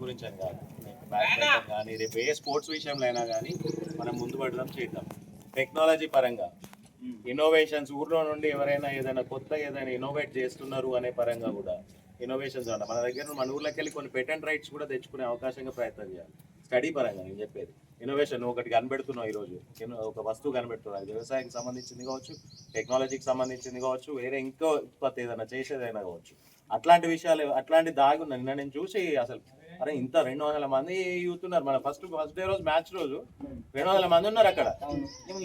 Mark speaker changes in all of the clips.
Speaker 1: గురించి అని కాదు, బ్యాడ్మింటన్ కానీ రేపు ఏ స్పోర్ట్స్ విషయంలో అయినా కానీ మనం ముందు పడడం చేద్దాం. టెక్నాలజీ పరంగా ఇన్నోవేషన్స్, ఊర్లో నుండి ఎవరైనా ఏదైనా కొత్త ఏదైనా ఇన్నోవేట్ చేస్తున్నారు అనే పరంగా కూడా ఇన్నోవేషన్స్ ఉన్నాయి మన దగ్గర. మన ఊర్లోకి వెళ్ళి కొన్ని పేటెంట్ రైట్స్ కూడా తెచ్చుకునే అవకాశంగా ప్రయత్నం చేయాలి. స్టడీ పరంగా నేను చెప్పేది ఇన్నోవేషన్. ఒకటి కనిపెడుతున్నావు ఈరోజు, ఒక వస్తువు కనిపెడుతున్నావు, అది వ్యవసాయానికి సంబంధించింది కావచ్చు, టెక్నాలజీకి సంబంధించింది కావచ్చు, వేరే ఇంకో ఉత్పత్తి ఏదైనా చేసేదైనా కావచ్చు. అట్లాంటి విషయాలు అట్లాంటి దాగి ఉన్నాయి. నిన్న నేను చూసి అసలు అరే ఇంత 200 మంది యూత్ ఉన్నారు. మన ఫస్ట్ డే రోజు మ్యాచ్ రోజు 200 మంది ఉన్నారు అక్కడ.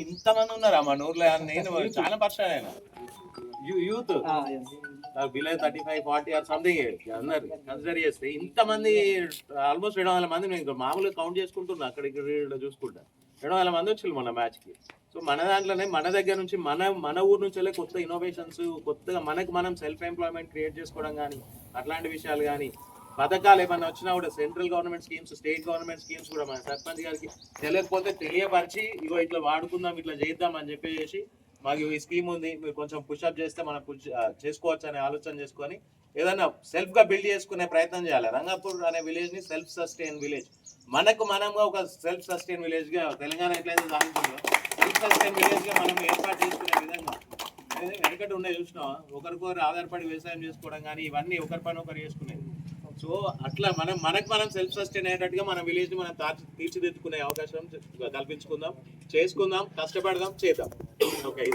Speaker 1: ఇంతమంది ఉన్నారా మన ఊర్లో? నేను చాలా పరిచయం అయినా యూత్ బిలో 35-40 ఆర్ సంథింగ్ అన్నారు. కన్సిడర్ చేస్తే ఇంతమంది ఆల్మోస్ట్ 200 మంది నేను మామూలుగా కౌంట్ చేసుకుంటున్నా. అక్కడ ఇక్కడ చూసుకుంటా 200 మంది వచ్చి మన మ్యాచ్కి. సో మన దాంట్లోనే మన దగ్గర నుంచి మన ఊరు నుంచి వెళ్ళే కొత్త ఇన్నోవేషన్స్, కొత్తగా మనకు మనం సెల్ఫ్ ఎంప్లాయ్మెంట్ క్రియేట్ చేసుకోవడం కానీ అట్లాంటి విషయాలు కానీ, పథకాలు ఏమైనా వచ్చినా కూడా central government schemes, state government schemes కూడా మన సర్పంచ్ గారికి తెలియకపోతే తెలియపరిచి ఇగో ఇట్లా వాడుకుందాం, ఇట్లా చేద్దాం అని చెప్పేసి మాకు ఈ స్కీమ్ ఉంది, మీరు కొంచెం పుషప్ చేస్తే మనం చేసుకోవచ్చు అనే ఆలోచన చేసుకొని ఏదైనా సెల్ఫ్గా బిల్డ్ చేసుకునే ప్రయత్నం చేయాలి. రంగాపూర్ అనే విలేజ్ని సెల్ఫ్ సస్టైన్ విలేజ్, మనకు మనంగా ఒక సెల్ఫ్ సస్టైన్ విలేజ్గా తెలంగాణ ఎట్లయితే సాగుతుందో సెల్ఫ్ సస్టైన్ విలేజ్గా మనం ఏర్పాటు చేసుకునే విధంగా. వెనకటి ఉండే చూసినావా, ఒకరికొకరు ఆధారపడి వ్యవసాయం చేసుకోవడం కానీ ఇవన్నీ ఒకరి పని ఒకరు చేసుకునేది. సో అట్లా మనకు మనం సెల్ఫ్ సస్టైన్ అయ్యేటట్టుగా మన విలేజ్ని మనం తీర్చిదిద్దుకునే అవకాశం కల్పించుకుందాం, చేసుకుందాం, కష్టపడదాం, చేద్దాం. ఓకే.